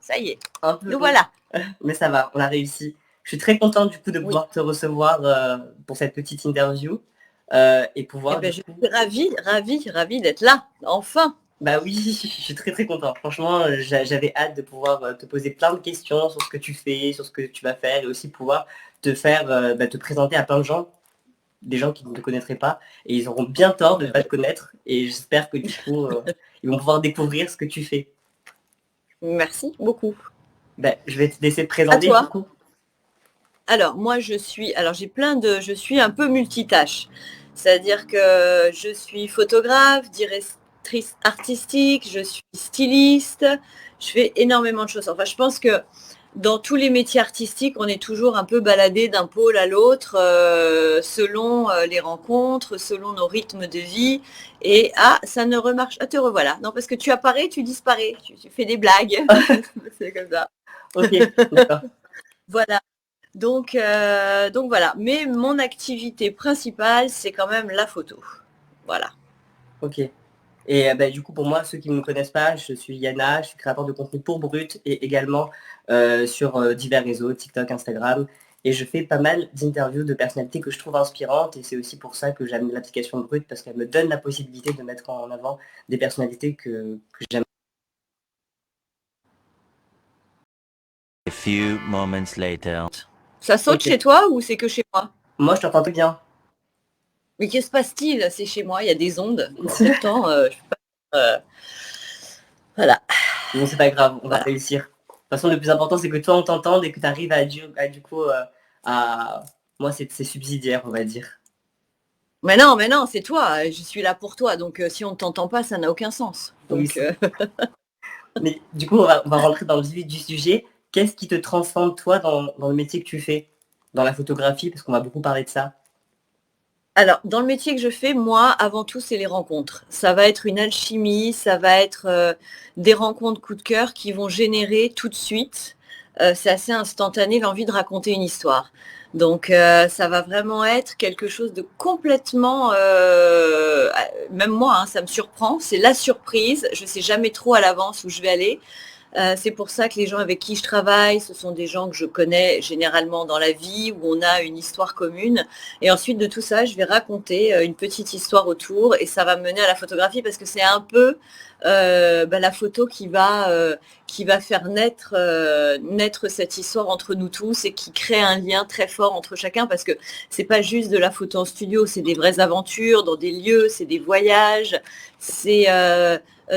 ça y est. Un peu Nous long, voilà. mais ça va, on a réussi. Je suis très contente du coup de Oui. pouvoir te recevoir pour cette petite interview et pouvoir Je suis ravie d'être là, enfin. Bah oui, je suis très très content. Franchement, j'avais hâte de pouvoir te poser plein de questions sur ce que tu fais, sur ce que tu vas faire et aussi pouvoir te faire te présenter à plein de gens, des gens qui ne te connaîtraient pas et ils auront bien tort de ne pas te connaître et j'espère que du coup ils vont pouvoir découvrir ce que tu fais. Merci beaucoup. Je vais te laisser te À présenter du toi. coup. Alors moi je suis un peu multitâche. C'est-à-dire que je suis photographe, directrice artistique, je suis styliste, je fais énormément de choses. Enfin, je pense que dans tous les métiers artistiques, on est toujours un peu baladé d'un pôle à l'autre selon les rencontres, selon nos rythmes de vie. Et ça ne remarche. Ah, te revoilà. Non, parce que tu apparais, tu disparais. Tu fais des blagues. C'est comme ça. Ok, d'accord. Voilà. Donc voilà. Mais mon activité principale, c'est quand même la photo. Voilà. Ok. Et du coup, pour moi, ceux qui ne me connaissent pas, je suis Yana, je suis créateur de contenu pour Brut et également sur divers réseaux, TikTok, Instagram. Et je fais pas mal d'interviews de personnalités que je trouve inspirantes et c'est aussi pour ça que j'aime l'application Brut parce qu'elle me donne la possibilité de mettre en avant des personnalités que j'aime. A few moments later. Ça saute Ok. chez toi ou c'est que chez moi? Moi, je t'entends très bien. Mais qu'est-ce qui se passe-t-il? C'est chez moi, il y a des ondes. Pourtant, je peux pas. Voilà. Bon, c'est pas grave, on va Voilà. réussir. De toute façon, le plus important, c'est que toi, on t'entende et que tu arrives du coup à... Moi, c'est subsidiaire, on va dire. Mais non, c'est toi. Je suis là pour toi. Donc, si on ne t'entend pas, ça n'a aucun sens. Oui, Donc, mais du coup, on va rentrer dans le vif du sujet. Qu'est-ce qui te transforme, toi, dans le métier que tu fais, dans la photographie, parce qu'on va beaucoup parler de ça. alors, dans le métier que je fais, moi, avant tout, c'est les rencontres. Ça va être une alchimie, ça va être des rencontres coup de cœur qui vont générer tout de suite, c'est assez instantané, l'envie de raconter une histoire. Donc, ça va vraiment être quelque chose de complètement, même moi, ça me surprend, c'est la surprise. Je ne sais jamais trop à l'avance où je vais aller. C'est pour ça que les gens avec qui je travaille, ce sont des gens que je connais généralement dans la vie, où on a une histoire commune. Et ensuite de tout ça, je vais raconter une petite histoire autour et ça va me mener à la photographie parce que c'est un peu la photo qui va faire naître cette histoire entre nous tous et qui crée un lien très fort entre chacun parce que c'est pas juste de la photo en studio, c'est des vraies aventures dans des lieux, c'est des voyages, c'est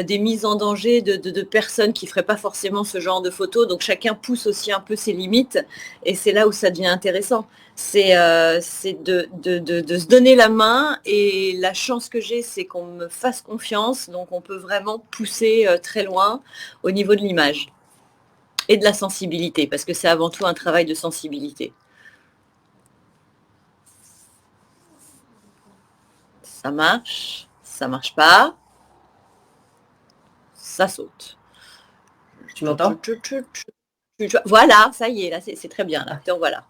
des mises en danger de personnes qui ne feraient pas forcément ce genre de photos. Donc chacun pousse aussi un peu ses limites et c'est là où ça devient intéressant. C'est de se donner la main et la chance que j'ai, c'est qu'on me fasse confiance. Donc on peut vraiment pousser très loin au niveau de l'image et de la sensibilité parce que c'est avant tout un travail de sensibilité. Ça marche pas, ça saute. Tu m'entends? Voilà, ça y est, là, c'est très bien, là. Donc, voilà.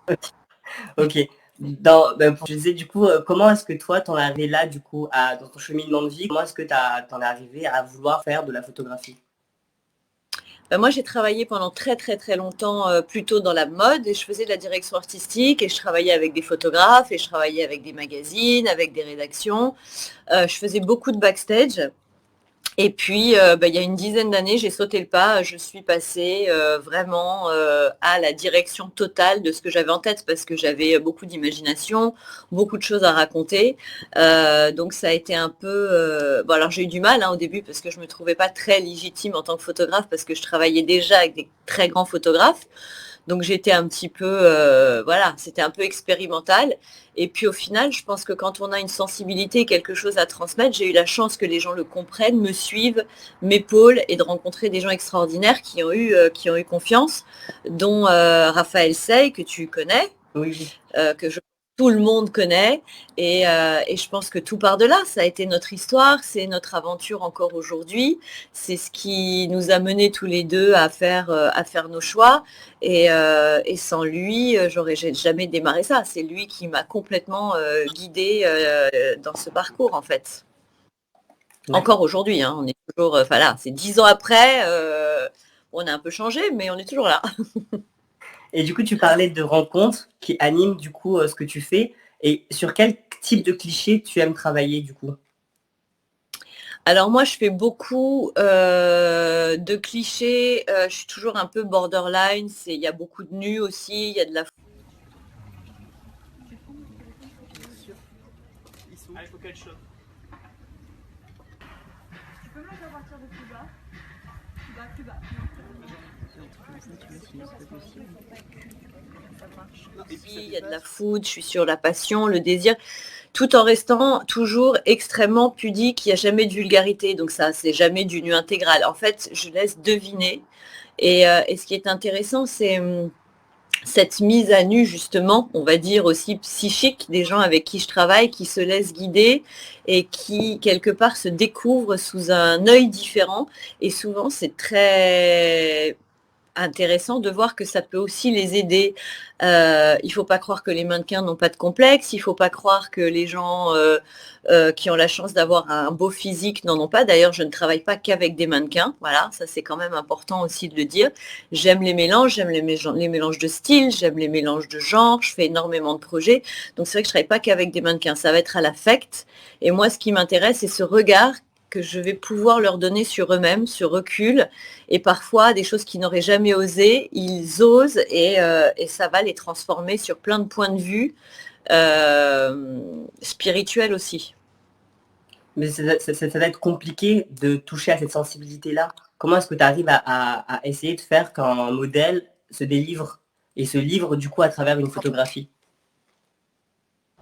Ok. Je disais, du coup, comment est-ce que toi, t'en es arrivé là, du coup, dans ton cheminement de vie, comment est-ce que t'en es arrivé à vouloir faire de la photographie? Moi, j'ai travaillé pendant très, très, très longtemps plutôt dans la mode et je faisais de la direction artistique et je travaillais avec des photographes et je travaillais avec des magazines, avec des rédactions. Je faisais beaucoup de backstage. Et puis, il y a une dizaine d'années, j'ai sauté le pas. Je suis passée vraiment à la direction totale de ce que j'avais en tête parce que j'avais beaucoup d'imagination, beaucoup de choses à raconter. Donc, ça a été un peu... Bon, alors j'ai eu du mal au début parce que je ne me trouvais pas très légitime en tant que photographe parce que je travaillais déjà avec des très grands photographes. Donc j'étais un petit peu, c'était un peu expérimental. Et puis au final, je pense que quand on a une sensibilité, quelque chose à transmettre, j'ai eu la chance que les gens le comprennent, me suivent, m'épaulent et de rencontrer des gens extraordinaires qui ont eu confiance, dont Raphaël Sey, que tu connais, Oui. que tout le monde connaît. Et je pense que tout part de là. Ça a été notre histoire, c'est notre aventure encore aujourd'hui. C'est ce qui nous a menés tous les deux à faire nos choix. Et sans lui, j'aurais jamais démarré ça. C'est lui qui m'a complètement guidée dans ce parcours, en fait. D'accord. Encore aujourd'hui, on est toujours, c'est 10 ans après. On a un peu changé, mais on est toujours là. Et du coup, tu parlais de rencontres qui animent du coup ce que tu fais. Et sur quel type de clichés tu aimes travailler du coup? Alors moi, je fais beaucoup de clichés. Je suis toujours un peu borderline. Il y a beaucoup de nus aussi. Il y a de la. Il y a de la food. Je suis sur la passion, le désir, tout en restant toujours extrêmement pudique. Il n'y a jamais de vulgarité, donc ça, c'est jamais du nu intégral. En fait, je laisse deviner. Et ce qui est intéressant, c'est cette mise à nu, justement, on va dire aussi psychique des gens avec qui je travaille, qui se laissent guider et qui, quelque part, se découvrent sous un œil différent. Et souvent, c'est très intéressant de voir que ça peut aussi les aider. Il ne faut pas croire que les mannequins n'ont pas de complexe, il ne faut pas croire que les gens qui ont la chance d'avoir un beau physique n'en ont pas. D'ailleurs, je ne travaille pas qu'avec des mannequins, voilà, ça c'est quand même important aussi de le dire. J'aime les mélanges, les mélanges de styles, j'aime les mélanges de genres, je fais énormément de projets, donc c'est vrai que je ne travaille pas qu'avec des mannequins, ça va être à l'affect. Et moi, ce qui m'intéresse, c'est ce regard que je vais pouvoir leur donner sur eux-mêmes, ce recul, et parfois des choses qu'ils n'auraient jamais osé, ils osent et ça va les transformer sur plein de points de vue spirituels aussi. Mais ça va être compliqué de toucher à cette sensibilité-là. Comment est-ce que tu arrives à essayer de faire qu'un modèle se délivre et se livre du coup à travers une photographie?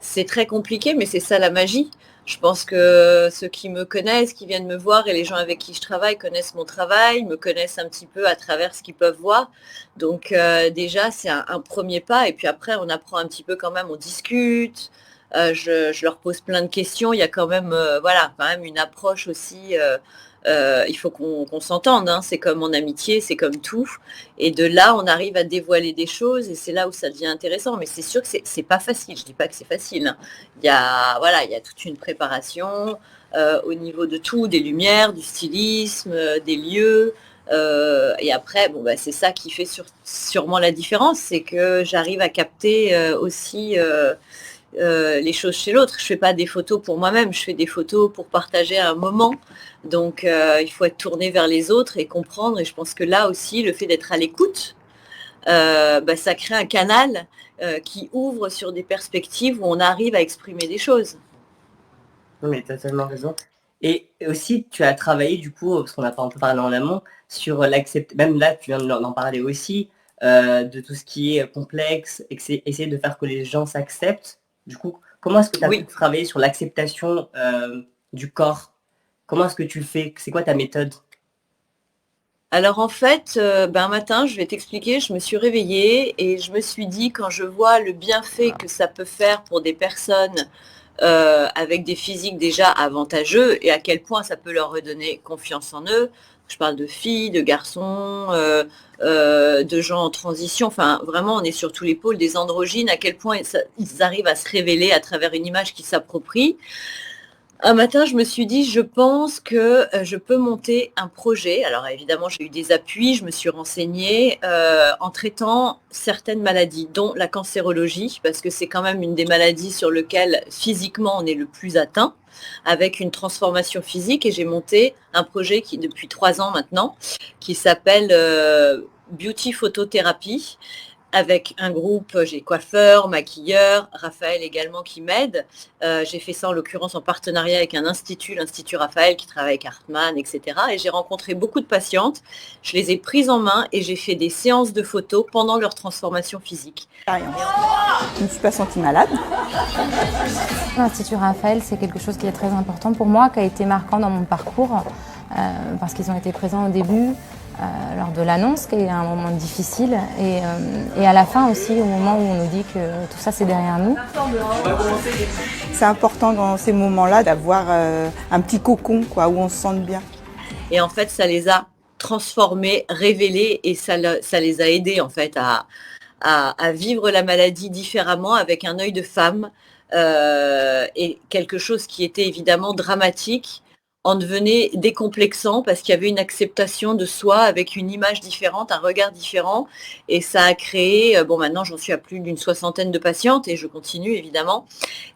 C'est très compliqué, mais c'est ça la magie. Je pense que ceux qui me connaissent, qui viennent me voir et les gens avec qui je travaille connaissent mon travail, me connaissent un petit peu à travers ce qu'ils peuvent voir. Donc déjà, c'est un premier pas. Et puis après, on apprend un petit peu quand même, on discute. Je leur pose plein de questions. Il y a quand même, voilà, quand même une approche aussi. Il faut qu'on s'entende, hein. C'est comme en amitié, c'est comme tout. Et de là, on arrive à dévoiler des choses et c'est là où ça devient intéressant. Mais c'est sûr que c'est pas facile. Je dis pas que c'est facile, hein. Voilà, il y a toute une préparation au niveau de tout, des lumières, du stylisme, des lieux. Et après, bon, bah, c'est ça qui fait sûrement la différence, c'est que j'arrive à capter aussi les choses chez l'autre. Je fais pas des photos pour moi-même, je fais des photos pour partager un moment. Donc il faut être tourné vers les autres et comprendre. Et je pense que là aussi, le fait d'être à l'écoute, bah, ça crée un canal qui ouvre sur des perspectives où on arrive à exprimer des choses. Non, mais tu as totalement raison. Et aussi, tu as travaillé du coup, parce qu'on n'a pas un peu parlé en amont, sur même là, tu viens d'en parler aussi, de tout ce qui est complexe, essayer de faire que les gens s'acceptent. Du coup, comment est-ce que tu as pu travailler sur l'acceptation du corps? Comment est-ce que tu fais? C'est quoi ta méthode? Alors en fait, un matin, je vais t'expliquer, je me suis réveillée et je me suis dit, quand je vois le bienfait que ça peut faire pour des personnes avec des physiques déjà avantageux et à quel point ça peut leur redonner confiance en eux. Je parle de filles, de garçons, de gens en transition. Enfin, vraiment, on est sur tous les pôles, des androgynes, à quel point ils arrivent à se révéler à travers une image qu'ils s'approprient. Un matin, je me suis dit, je pense que je peux monter un projet. Alors évidemment, j'ai eu des appuis, je me suis renseignée en traitant certaines maladies, dont la cancérologie, parce que c'est quand même une des maladies sur lesquelles physiquement on est le plus atteint, avec une transformation physique. Et j'ai monté un projet qui, depuis 3 ans maintenant, qui s'appelle Beauty Photothérapie, avec un groupe, j'ai coiffeur, maquilleur, Raphaël également qui m'aide. J'ai fait ça en l'occurrence en partenariat avec un institut, l'Institut Raphaël, qui travaille avec Hartmann, etc. Et j'ai rencontré beaucoup de patientes, je les ai prises en main et j'ai fait des séances de photos pendant leur transformation physique. Je ne me suis pas sentie malade. L'Institut Raphaël, c'est quelque chose qui est très important pour moi, qui a été marquant dans mon parcours, parce qu'ils ont été présents au début, lors de l'annonce, qui est un moment difficile, et à la fin aussi, au moment où on nous dit que tout ça c'est derrière nous. C'est important dans ces moments-là d'avoir un petit cocon, quoi, où on se sente bien. Et en fait, ça les a transformés, révélés, et ça les a aidés en fait à vivre la maladie différemment, avec un œil de femme, et quelque chose qui était évidemment dramatique. en devenait décomplexant parce qu'il y avait une acceptation de soi avec une image différente, un regard différent. Et ça a créé, bon maintenant j'en suis à plus d'une 60aine de patientes et je continue évidemment.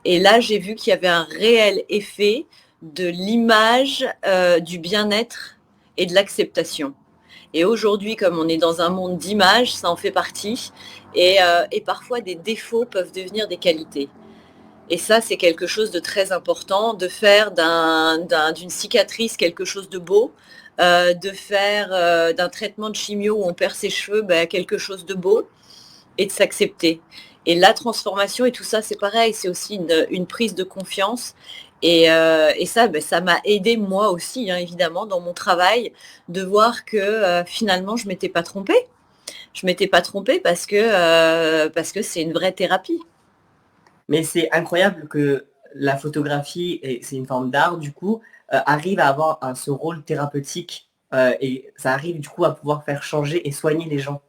Et là j'ai vu qu'il y avait un réel effet de l'image, du bien-être et de l'acceptation. Et aujourd'hui, comme on est dans un monde d'images, ça en fait partie. Et parfois des défauts peuvent devenir des qualités. Et ça, c'est quelque chose de très important, de faire d'une cicatrice quelque chose de beau, de faire d'un traitement de chimio où on perd ses cheveux quelque chose de beau et de s'accepter. Et la transformation et tout ça, c'est pareil, c'est aussi une prise de confiance. Et ça, ça m'a aidé moi aussi, hein, évidemment, dans mon travail, de voir que finalement, je ne m'étais pas trompée. Je ne m'étais pas trompée parce que c'est une vraie thérapie. Mais c'est incroyable que la photographie, et c'est une forme d'art du coup, arrive à avoir ce rôle thérapeutique et ça arrive du coup à pouvoir faire changer et soigner les gens.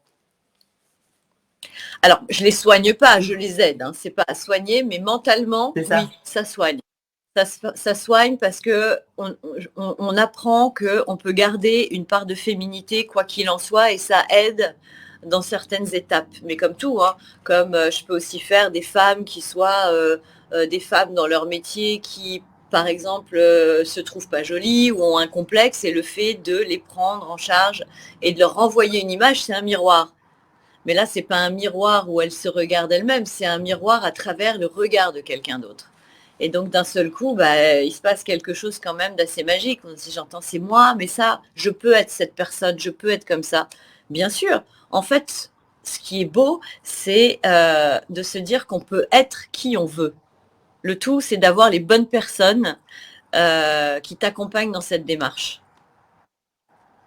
Alors, je ne les soigne pas, je les aide. Hein. C'est pas à soigner, mais mentalement, C'est ça. oui, ça soigne. Ça soigne parce qu'on apprend qu'on peut garder une part de féminité quoi qu'il en soit et ça aide dans certaines étapes. Mais comme tout, hein, comme je peux aussi faire des femmes qui soient des femmes dans leur métier qui, par exemple, se trouvent pas jolies ou ont un complexe et le fait de les prendre en charge et de leur renvoyer une image, c'est un miroir. Mais là, c'est pas un miroir où elles se regardent elles-mêmes, c'est un miroir à travers le regard de quelqu'un d'autre. Et donc, d'un seul coup, il se passe quelque chose quand même d'assez magique. Si j'entends, c'est moi, mais ça, je peux être cette personne, je peux être comme ça. Bien sûr, en fait, ce qui est beau, c'est de se dire qu'on peut être qui on veut. Le tout, c'est d'avoir les bonnes personnes qui t'accompagnent dans cette démarche.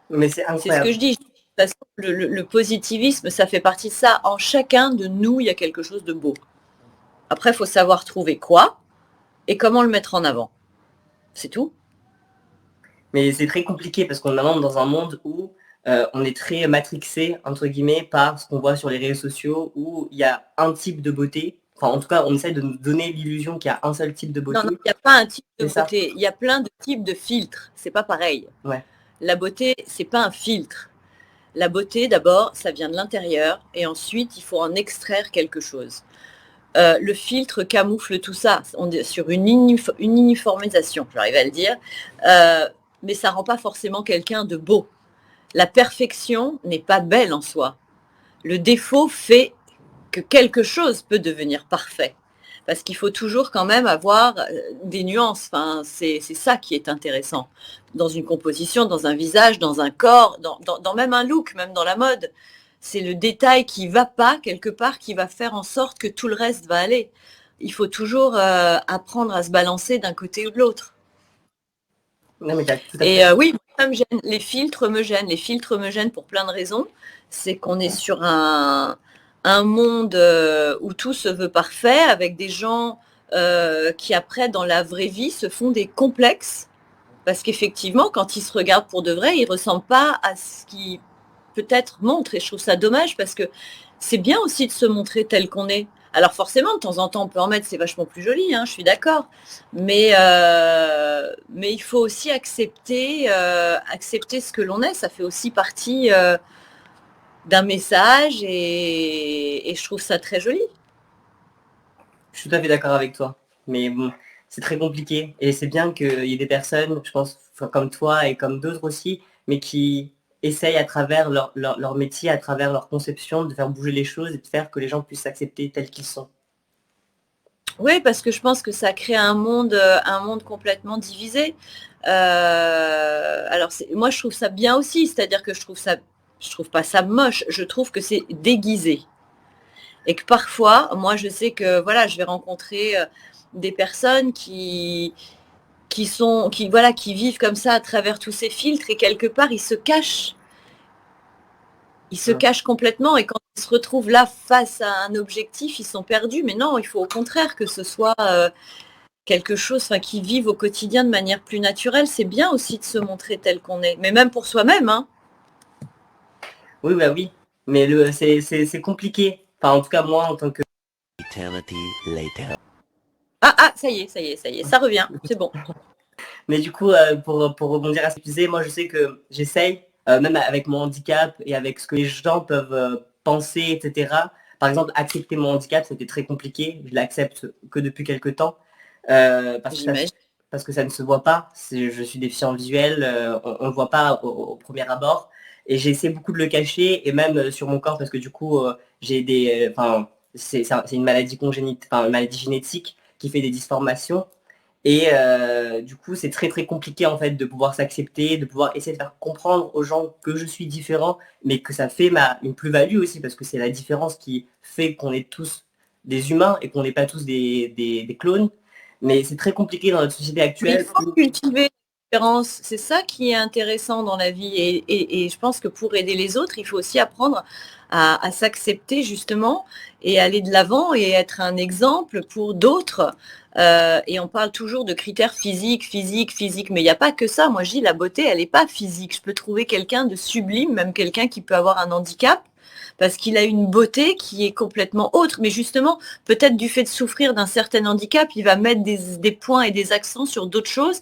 Mais c'est incroyable. C'est ce que je dis. De toute façon, le positivisme, ça fait partie de ça. En chacun de nous, il y a quelque chose de beau. Après, il faut savoir trouver quoi et comment le mettre en avant. C'est tout. Mais c'est très compliqué parce qu'on est maintenant dans un monde où on est très matrixé, entre guillemets, par ce qu'on voit sur les réseaux sociaux, où il y a un type de beauté. Enfin, en tout cas, on essaie de nous donner l'illusion qu'il y a un seul type de beauté. Non, il n'y a pas un type de beauté. Il y a plein de types de filtres. C'est pas pareil. Ouais. La beauté, c'est pas un filtre. La beauté, d'abord, ça vient de l'intérieur et ensuite, il faut en extraire quelque chose. Le filtre camoufle tout ça. On est sur une uniformisation, j'arrive à le dire, mais ça ne rend pas forcément quelqu'un de beau. La perfection n'est pas belle en soi. Le défaut fait que quelque chose peut devenir parfait. Parce qu'il faut toujours quand même avoir des nuances. Enfin, c'est ça qui est intéressant. Dans une composition, dans un visage, dans un corps, dans même un look, même dans la mode. C'est le détail qui ne va pas quelque part qui va faire en sorte que tout le reste va aller. Il faut toujours apprendre à se balancer d'un côté ou de l'autre. Et oui, ça me gêne. Les filtres me gênent. Les filtres me gênent pour plein de raisons. C'est qu'on est sur un monde où tout se veut parfait, avec des gens qui après, dans la vraie vie, se font des complexes. Parce qu'effectivement, quand ils se regardent pour de vrai, ils ne ressemblent pas à ce qu'ils peut-être montrent. Et je trouve ça dommage parce que c'est bien aussi de se montrer tel qu'on est. Alors forcément, de temps en temps, on peut en mettre, c'est vachement plus joli, hein, je suis d'accord. Mais il faut aussi accepter ce que l'on est. Ça fait aussi partie d'un message et je trouve ça très joli. Je suis tout à fait d'accord avec toi. Mais bon, c'est très compliqué. Et c'est bien qu'il y ait des personnes, je pense, comme toi et comme d'autres aussi, mais qui essayent à travers leur métier, à travers leur conception, de faire bouger les choses et de faire que les gens puissent s'accepter tels qu'ils sont. Oui, parce que je pense que ça crée un monde complètement divisé. Alors, moi, je trouve ça bien aussi, c'est-à-dire que je trouve pas ça moche, je trouve que c'est déguisé. Et que parfois, moi, je sais que voilà, je vais rencontrer des personnes qui vivent comme ça à travers tous ces filtres et quelque part, ils se cachent. Ils se cachent complètement et quand ils se retrouvent là face à un objectif, ils sont perdus. Mais non, il faut au contraire que ce soit quelque chose qui vive au quotidien de manière plus naturelle. C'est bien aussi de se montrer tel qu'on est, mais même pour soi-même. Hein. Oui, bah oui, mais c'est compliqué. Enfin, en tout cas, moi, en tant que... Eternity later. Ah, ça y est, ça revient, c'est bon. Mais du coup, pour rebondir à ce que tu disais, moi je sais que j'essaye, même avec mon handicap et avec ce que les gens peuvent penser, etc. Par exemple, accepter mon handicap, c'était très compliqué. Je l'accepte que depuis quelques temps. J'imagine. Parce que ça ne se voit pas. Je suis déficient visuel, on ne le voit pas au premier abord. Et j'ai essayé beaucoup de le cacher, et même sur mon corps, parce que du coup, j'ai des. Enfin, c'est une maladie congénitale, enfin, une maladie génétique qui fait des disformations. Et du coup, c'est très très compliqué en fait de pouvoir s'accepter, de pouvoir essayer de faire comprendre aux gens que je suis différent, mais que ça fait une plus-value aussi, parce que c'est la différence qui fait qu'on est tous des humains et qu'on n'est pas tous des clones. Mais c'est très compliqué dans notre société Mais il actuelle. faut cultiver la différence. C'est ça qui est intéressant dans la vie. Et je pense que pour aider les autres, il faut aussi apprendre à s'accepter justement et aller de l'avant et être un exemple pour d'autres. Et on parle toujours de critères physiques, mais il n'y a pas que ça. Moi, je dis la beauté, elle n'est pas physique. Je peux trouver quelqu'un de sublime, même quelqu'un qui peut avoir un handicap, parce qu'il a une beauté qui est complètement autre. Mais justement, peut-être du fait de souffrir d'un certain handicap, il va mettre des points et des accents sur d'autres choses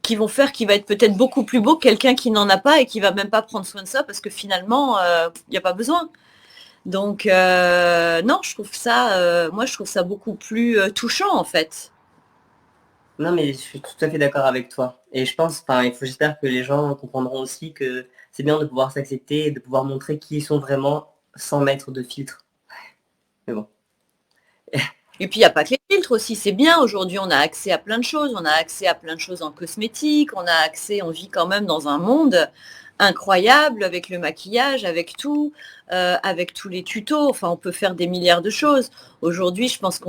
qui vont faire qu'il va être peut-être beaucoup plus beau que quelqu'un qui n'en a pas et qui va même pas prendre soin de ça parce que finalement, il n'y a pas besoin. Donc, non, moi, je trouve ça beaucoup plus touchant, en fait. Non, mais je suis tout à fait d'accord avec toi. Et je pense, j'espère que les gens comprendront aussi que c'est bien de pouvoir s'accepter et de pouvoir montrer qui ils sont vraiment sans mettre de filtre. Mais bon. Et puis, il n'y a pas que les filtres aussi. C'est bien, aujourd'hui, on a accès à plein de choses. On a accès à plein de choses en cosmétique. On vit quand même dans un monde incroyable avec le maquillage, avec tout, avec tous les tutos. Enfin, on peut faire des milliards de choses. Aujourd'hui, je pense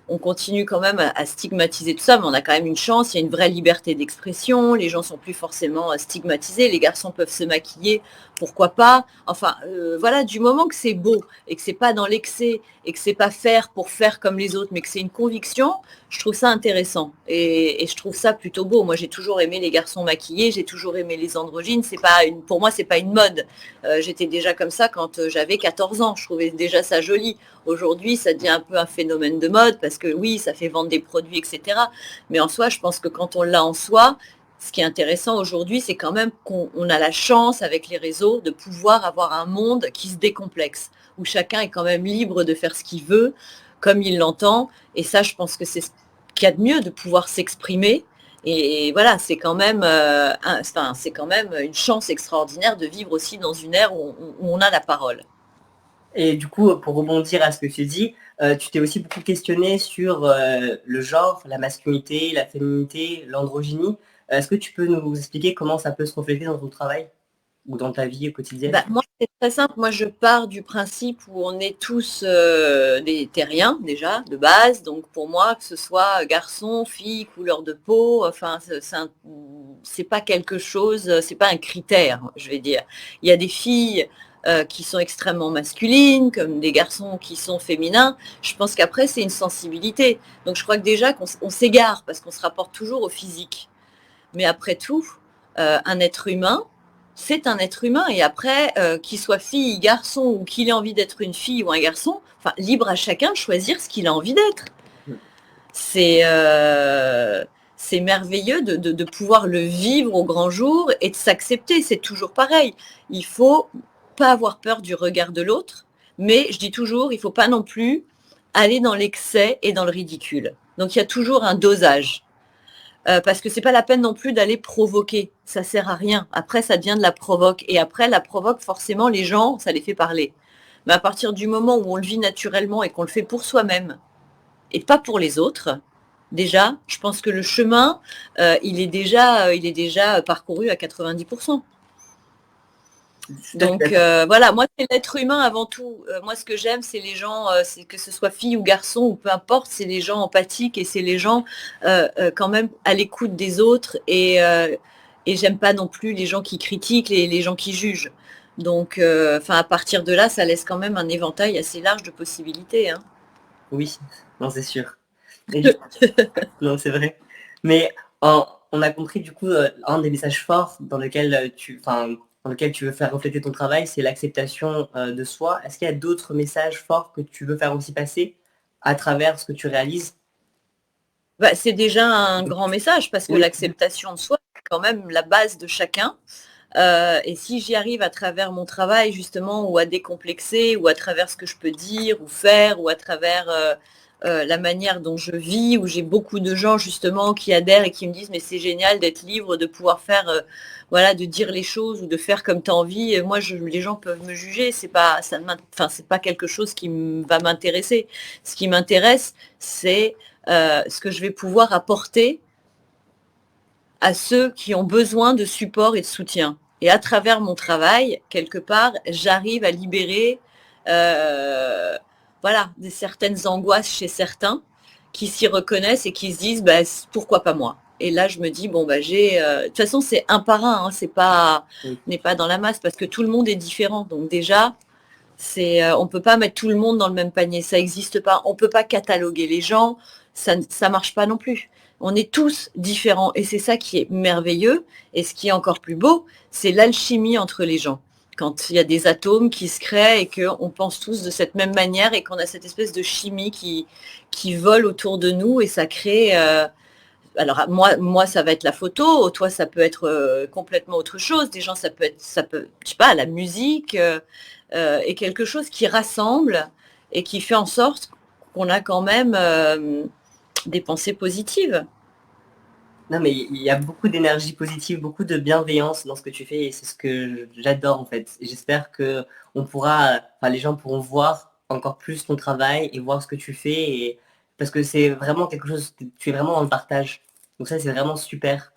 on continue quand même à stigmatiser tout ça, mais on a quand même une chance. Il y a une vraie liberté d'expression. Les gens sont plus forcément stigmatisés. Les garçons peuvent se maquiller, pourquoi pas. Enfin, voilà, du moment que c'est beau et que c'est pas dans l'excès et que c'est pas faire pour faire comme les autres, mais que c'est une conviction, je trouve ça intéressant et je trouve ça plutôt beau. Moi, j'ai toujours aimé les garçons maquillés, j'ai toujours aimé les androgynes. Pour moi, c'est pas une mode. J'étais déjà comme ça quand j'avais 14 ans. Je trouvais déjà ça joli. Aujourd'hui, ça devient un peu un phénomène de mode parce que oui, ça fait vendre des produits, etc. Mais en soi, je pense que quand on l'a en soi, ce qui est intéressant aujourd'hui, c'est quand même qu'on a la chance avec les réseaux de pouvoir avoir un monde qui se décomplexe, où chacun est quand même libre de faire ce qu'il veut, comme il l'entend. Et ça, je pense que c'est ce qu'il y a de mieux, de pouvoir s'exprimer. Et voilà, c'est quand même une chance extraordinaire de vivre aussi dans une ère où on a la parole. Et du coup, pour rebondir à ce que tu dis, tu t'es aussi beaucoup questionné sur le genre, la masculinité, la féminité, l'androgynie. Est-ce que tu peux nous expliquer comment ça peut se refléter dans ton travail ou dans ta vie quotidienne? Moi, c'est très simple. Moi, je pars du principe où on est tous des terriens, déjà, de base. Donc, pour moi, que ce soit garçon, fille, couleur de peau, enfin, c'est pas quelque chose, c'est pas un critère, je vais dire. Il y a des filles qui sont extrêmement masculines, comme des garçons qui sont féminins. Je pense qu'après, c'est une sensibilité. Donc, je crois que déjà qu'on s'égare parce qu'on se rapporte toujours au physique. Mais après tout, un être humain, c'est un être humain. Et après, qu'il soit fille, garçon, ou qu'il ait envie d'être une fille ou un garçon, enfin, libre à chacun de choisir ce qu'il a envie d'être. C'est merveilleux de pouvoir le vivre au grand jour et de s'accepter. C'est toujours pareil. Il faut pas avoir peur du regard de l'autre, mais je dis toujours, il faut pas non plus aller dans l'excès et dans le ridicule. Donc il y a toujours un dosage. Parce que c'est pas la peine non plus d'aller provoquer, ça sert à rien. Après, ça devient de la provoque. Et après, la provoque, forcément, les gens, ça les fait parler. Mais à partir du moment où on le vit naturellement et qu'on le fait pour soi-même et pas pour les autres, déjà, je pense que le chemin, il est déjà parcouru à 90%. Donc voilà, moi c'est l'être humain avant tout. Moi ce que j'aime c'est les gens, c'est que ce soit fille ou garçon ou peu importe, c'est les gens empathiques et c'est les gens quand même à l'écoute des autres et j'aime pas non plus les gens qui critiquent, les gens qui jugent. Donc à partir de là, ça laisse quand même un éventail assez large de possibilités. Hein. Oui, non c'est sûr. Non c'est vrai. Mais on a compris du coup un des messages forts dans lequel dans lequel tu veux faire refléter ton travail, c'est l'acceptation de soi. Est-ce qu'il y a d'autres messages forts que tu veux faire aussi passer à travers ce que tu réalises? C'est déjà un grand message parce que l'acceptation de soi, c'est quand même la base de chacun. Et si j'y arrive à travers mon travail justement, ou à décomplexer, ou à travers ce que je peux dire ou faire, ou à travers la manière dont je vis, où j'ai beaucoup de gens justement qui adhèrent et qui me disent mais c'est génial d'être libre, de pouvoir faire, de dire les choses ou de faire comme tu as envie. Et moi, les gens peuvent me juger, c'est pas quelque chose qui va m'intéresser. Ce qui m'intéresse, c'est ce que je vais pouvoir apporter à ceux qui ont besoin de support et de soutien. Et à travers mon travail, quelque part, j'arrive à libérer certaines angoisses chez certains qui s'y reconnaissent et qui se disent pourquoi pas moi. Et là, je me dis, de toute façon, c'est un par un, on n'est pas dans la masse parce que tout le monde est différent. Donc déjà, on ne peut pas mettre tout le monde dans le même panier, ça n'existe pas. On ne peut pas cataloguer les gens, ça ne marche pas non plus. On est tous différents et c'est ça qui est merveilleux. Et ce qui est encore plus beau, c'est l'alchimie entre les gens. Quand il y a des atomes qui se créent et qu'on pense tous de cette même manière et qu'on a cette espèce de chimie qui vole autour de nous et ça crée... Alors moi, ça va être la photo, toi, ça peut être complètement autre chose. Des gens, ça peut, je sais pas, la musique et quelque chose qui rassemble et qui fait en sorte qu'on a quand même des pensées positives. Non, mais il y a beaucoup d'énergie positive, beaucoup de bienveillance dans ce que tu fais et c'est ce que j'adore en fait. Et j'espère que les gens pourront voir encore plus ton travail et voir ce que tu fais parce que c'est vraiment quelque chose, tu es vraiment dans le partage. Donc ça, c'est vraiment super.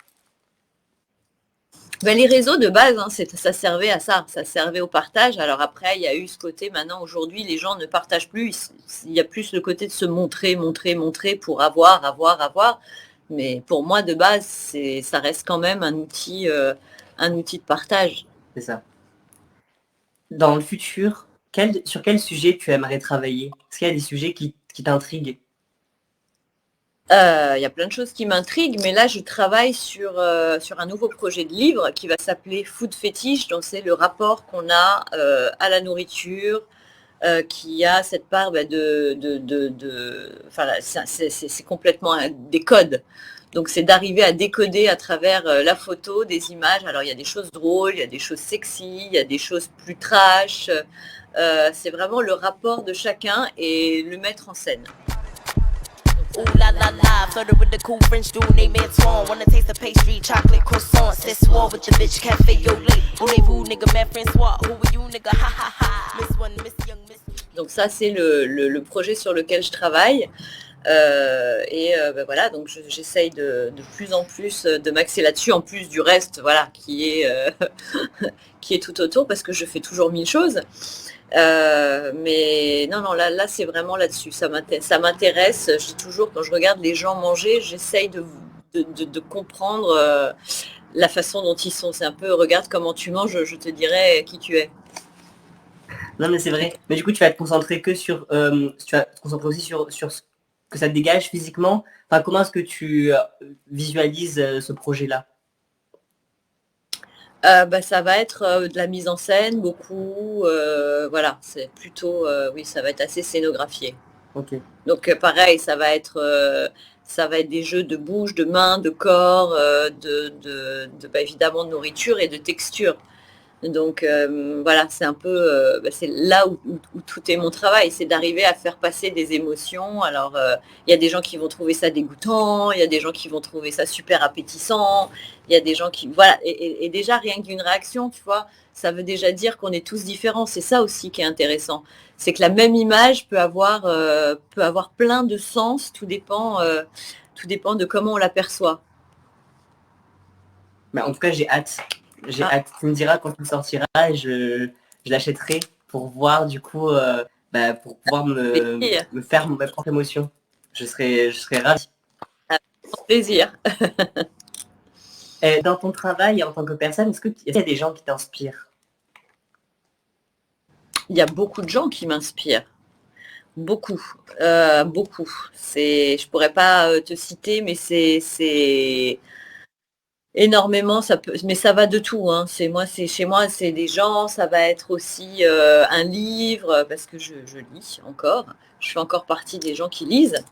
Les réseaux de base, ça servait à ça, ça servait au partage. Alors après, il y a eu ce côté, maintenant, aujourd'hui, les gens ne partagent plus. Il y a plus le côté de se montrer pour avoir. Mais pour moi, de base, ça reste quand même un outil de partage. C'est ça. Dans le futur, sur quel sujet tu aimerais travailler? Est-ce qu'il y a des sujets qui t'intriguent? Il y a plein de choses qui m'intriguent, mais là, je travaille sur un nouveau projet de livre qui va s'appeler Food Fétiche. Donc, c'est le rapport qu'on a à la nourriture, qui a cette part c'est complètement des codes. Donc, c'est d'arriver à décoder à travers la photo des images. Alors, il y a des choses drôles, il y a des choses sexy, il y a des choses plus trash. C'est vraiment le rapport de chacun et le mettre en scène. Ooh la la la, flirted with the cool French dude named Antoine. Wanna taste the pastry, chocolate croissant. C'est soir with the bitch, café au lait. Voulez-vous, nigga, man, François? Who are you, nigga? Ha ha ha. Miss one, miss young, miss. Donc ça, c'est le projet sur lequel je travaille. Donc j'essaye de plus en plus de m'axer là-dessus, en plus du reste, qui est tout autour, parce que je fais toujours 1000 choses. Mais non, là c'est vraiment là-dessus, ça m'intéresse. Je dis toujours, quand je regarde les gens manger, j'essaye de comprendre la façon dont ils sont. C'est un peu, regarde comment tu manges, je te dirai qui tu es. Non mais c'est vrai, mais du coup tu vas te concentrer tu vas te concentrer aussi sur ce que ça te dégage physiquement. Enfin, comment est-ce que tu visualises ce projet-là? Ça va être de la mise en scène, beaucoup, c'est plutôt, ça va être assez scénographié. Ok. Donc pareil, ça va être des jeux de bouche, de main, de corps, évidemment de nourriture et de texture. Donc c'est un peu, c'est là où tout est mon travail, c'est d'arriver à faire passer des émotions. Alors il y a des gens qui vont trouver ça dégoûtant, il y a des gens qui vont trouver ça super appétissant, il y a des gens qui et déjà rien que d'une réaction, tu vois, ça veut déjà dire qu'on est tous différents. C'est ça aussi qui est intéressant, c'est que la même image peut avoir plein de sens, tout dépend de comment on l'aperçoit. Mais en tout cas, j'ai hâte. Hâte. Tu me diras quand il sortira et je l'achèterai pour voir du coup, pour pouvoir me faire ma propre émotion. Je serais ravie. Avec plaisir. Et dans ton travail en tant que personne, est-ce qu'il y a des gens qui t'inspirent? Il y a beaucoup de gens qui m'inspirent. Beaucoup. Je pourrais pas te citer, mais c'est énormément, mais ça va de tout. Chez moi, c'est des gens, ça va être aussi un livre, parce que je lis encore. Je fais encore partie des gens qui lisent.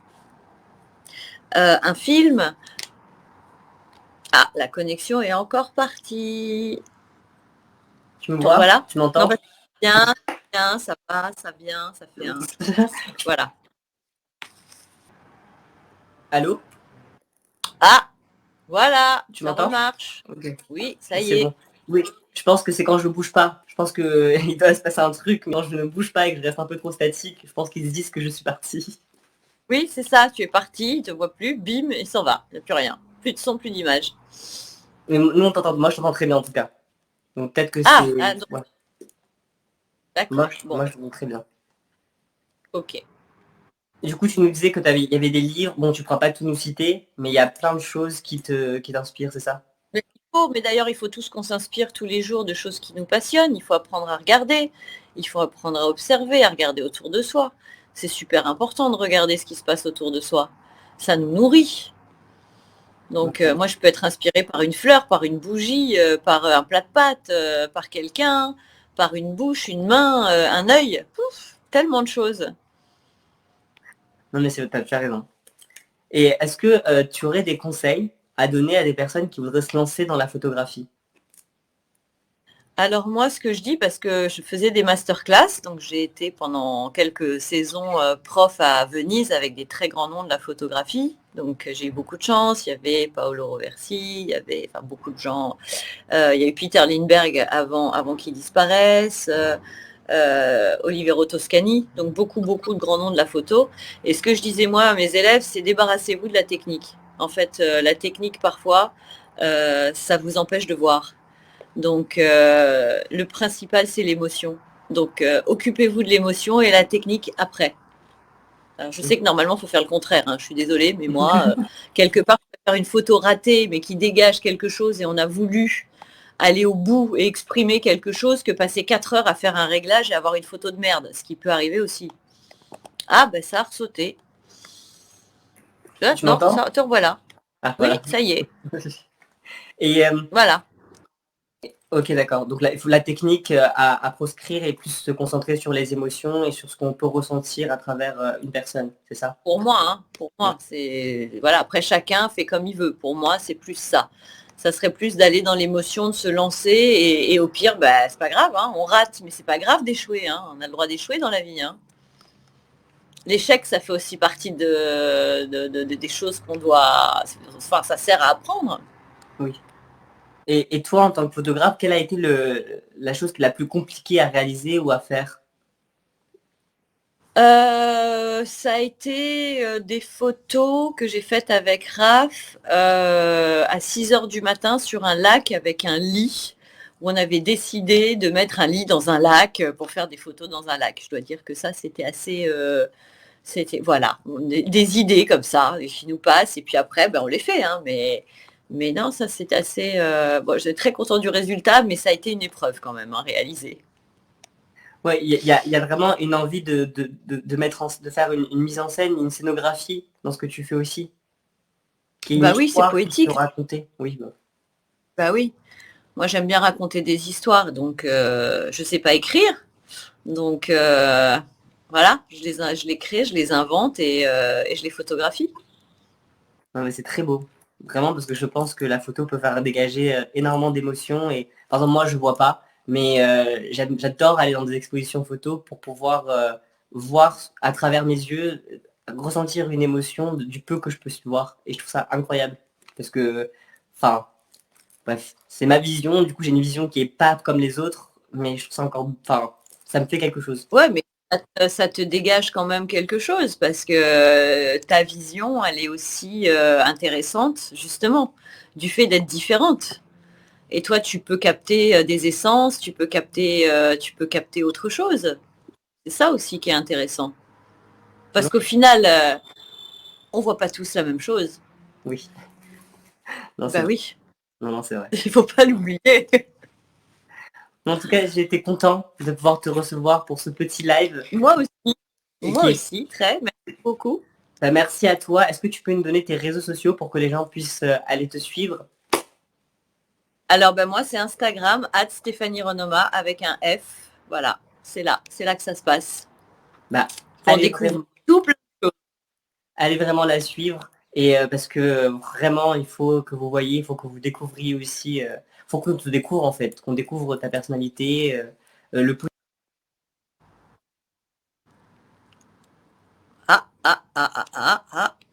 Un film. Ah, la connexion est encore partie. Tu me vois? Voilà. Tu m'entends? Bien, bien, ça passe, ça vient, ça fait un... Voilà. Allô? Ah, voilà, Tu ça m'entends? remarche. Ok. Oui, ça y C'est est. bon. Oui, je pense que c'est quand je bouge pas. Je pense que il doit se passer un truc, mais quand je ne bouge pas et que je reste un peu trop statique, je pense qu'ils se disent que je suis partie. Oui, c'est ça, tu es parti, il ne te voit plus, bim, il s'en va. Il n'y a plus rien. Plus de son, plus d'image. Mais nous, on t'entend. Moi, je t'entends très bien en tout cas. Donc peut-être que Ah, c'est. donc, Ouais. d'accord. Bon, Moi, je t'entends très bien. ok. Du coup, tu nous disais que il y avait des livres. Bon, tu ne pourras pas tout nous citer, mais il y a plein de choses qui t'inspirent, c'est ça? Mais d'ailleurs, il faut tous qu'on s'inspire tous les jours de choses qui nous passionnent. Il faut apprendre à regarder, il faut apprendre à observer, à regarder autour de soi. C'est super important de regarder ce qui se passe autour de soi. Ça nous nourrit. Donc moi, je peux être inspirée par une fleur, par une bougie, par un plat de pâtes, par quelqu'un, par une bouche, une main, un œil. Pouf, tellement de choses. Non, mais tu as raison. Et est-ce que tu aurais des conseils à donner à des personnes qui voudraient se lancer dans la photographie? Alors moi, ce que je dis, parce que je faisais des masterclass, donc j'ai été pendant quelques saisons prof à Venise avec des très grands noms de la photographie. Donc j'ai eu beaucoup de chance. Il y avait Paolo Roversi, il y avait beaucoup de gens. Il y a eu Peter Lindbergh avant qu'il disparaisse. Olivero Toscani, donc beaucoup de grands noms de la photo. Et ce que je disais moi à mes élèves, c'est débarrassez-vous de la technique. En fait, la technique parfois, ça vous empêche de voir. Donc le principal, c'est l'émotion. Donc occupez-vous de l'émotion et la technique après. Alors, je sais que normalement, il faut faire le contraire. Je suis désolée, mais moi, quelque part, je peux faire une photo ratée, mais qui dégage quelque chose et on a voulu aller au bout et exprimer quelque chose que passer 4 heures à faire un réglage et avoir une photo de merde, ce qui peut arriver aussi. Ah, ben ça a ressauté. Tu Non, m'entends? te revoilà. Ah, Oui, voilà. ça y est. Et Voilà. ok, d'accord. Donc il faut la technique à proscrire et plus se concentrer sur les émotions et sur ce qu'on peut ressentir à travers une personne, c'est ça? Pour moi, c'est voilà. Après, chacun fait comme il veut. Pour moi, c'est plus ça. Ça serait plus d'aller dans l'émotion, de se lancer et au pire, bah, c'est pas grave. On rate, mais c'est pas grave d'échouer. On a le droit d'échouer dans la vie. L'échec, ça fait aussi partie des choses qu'on doit. Enfin, ça sert à apprendre. Oui. Et toi, en tant que photographe, quelle a été la chose la plus compliquée à réaliser ou à faire? Ça a été des photos que j'ai faites avec Raph à 6 heures du matin sur un lac avec un lit où on avait décidé de mettre un lit dans un lac pour faire des photos dans un lac. Je dois dire que ça, c'était assez... c'était, voilà, des idées comme ça qui nous passent et puis après, on les fait. Mais non, ça, c'est assez... bon, j'étais très contente du résultat, mais ça a été une épreuve quand même à réaliser. Ouais, il y a vraiment une envie de faire une mise en scène, une scénographie dans ce que tu fais aussi. Qui est une Oui, c'est histoire que tu poétique. peux raconter. Oui, Oui. Moi, j'aime bien raconter des histoires, donc je sais pas écrire. Donc voilà, je les crée, je les invente et je les photographie. non, mais c'est très beau. Vraiment, parce que je pense que la photo peut faire dégager énormément d'émotions. Et par exemple, moi, je vois pas, mais j'adore aller dans des expositions photos pour pouvoir voir à travers mes yeux, ressentir une émotion du peu que je peux voir. Et je trouve ça incroyable. Parce que, enfin, bref, c'est ma vision. Du coup, j'ai une vision qui est pas comme les autres, mais je trouve ça encore, enfin, ça me fait quelque chose. Ouais, mais ça te dégage quand même quelque chose parce que ta vision, elle est aussi intéressante, justement, du fait d'être différente. Et toi, tu peux capter des essences, tu peux capter autre chose. C'est ça aussi qui est intéressant. Parce qu'au final, on voit pas tous la même chose. Oui. Non, c'est vrai. Oui, Non, c'est vrai. il faut pas l'oublier. En tout cas, j'ai été content de pouvoir te recevoir pour ce petit live. Moi aussi. Et Moi aussi, très. Merci beaucoup. Merci à toi. Est-ce que tu peux nous donner tes réseaux sociaux pour que les gens puissent aller te suivre? Alors, moi, c'est Instagram, @StéphanieRenoma avec un F. Voilà, c'est là que ça se passe. On Allez découvre vraiment, tout plein de choses. allez vraiment la suivre. Et parce que vraiment, il faut que vous voyez, il faut que vous découvriez aussi, il faut qu'on te découvre en fait, qu'on découvre ta personnalité, le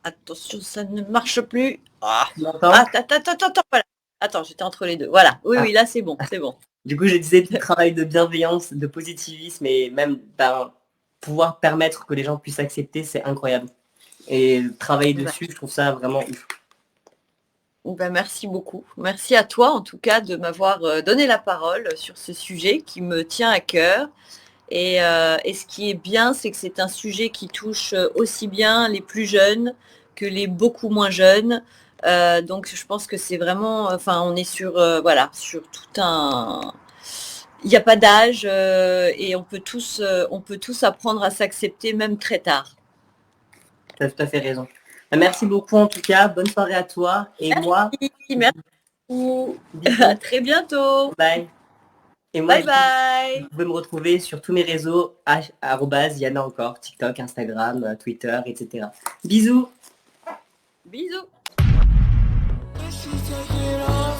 Attention, ça ne marche plus. Tu m'entends? Attends, voilà. Attends, j'étais entre les deux. Voilà. Oui, Ah. oui, là, c'est bon, c'est bon. Du coup, je disais tout le travail de bienveillance, de positivisme et même pouvoir permettre que les gens puissent accepter, c'est incroyable. Et travailler dessus, je trouve ça vraiment ouf. Ben, merci beaucoup. Merci à toi, en tout cas, de m'avoir donné la parole sur ce sujet qui me tient à cœur. Et ce qui est bien, c'est que c'est un sujet qui touche aussi bien les plus jeunes que les beaucoup moins jeunes. Donc je pense que c'est vraiment, enfin on est sur, voilà, sur tout un... Il n'y a pas d'âge et on peut tous apprendre à s'accepter même très tard. Tu as tout à fait raison. Merci beaucoup en tout cas. Bonne soirée à toi. Et moi, Merci beaucoup. À très bientôt. bye. Et moi, Bye bye. vous pouvez me retrouver sur tous mes réseaux, @Yana encore, TikTok, Instagram, Twitter, etc. Bisous. Bisous. If you take it off,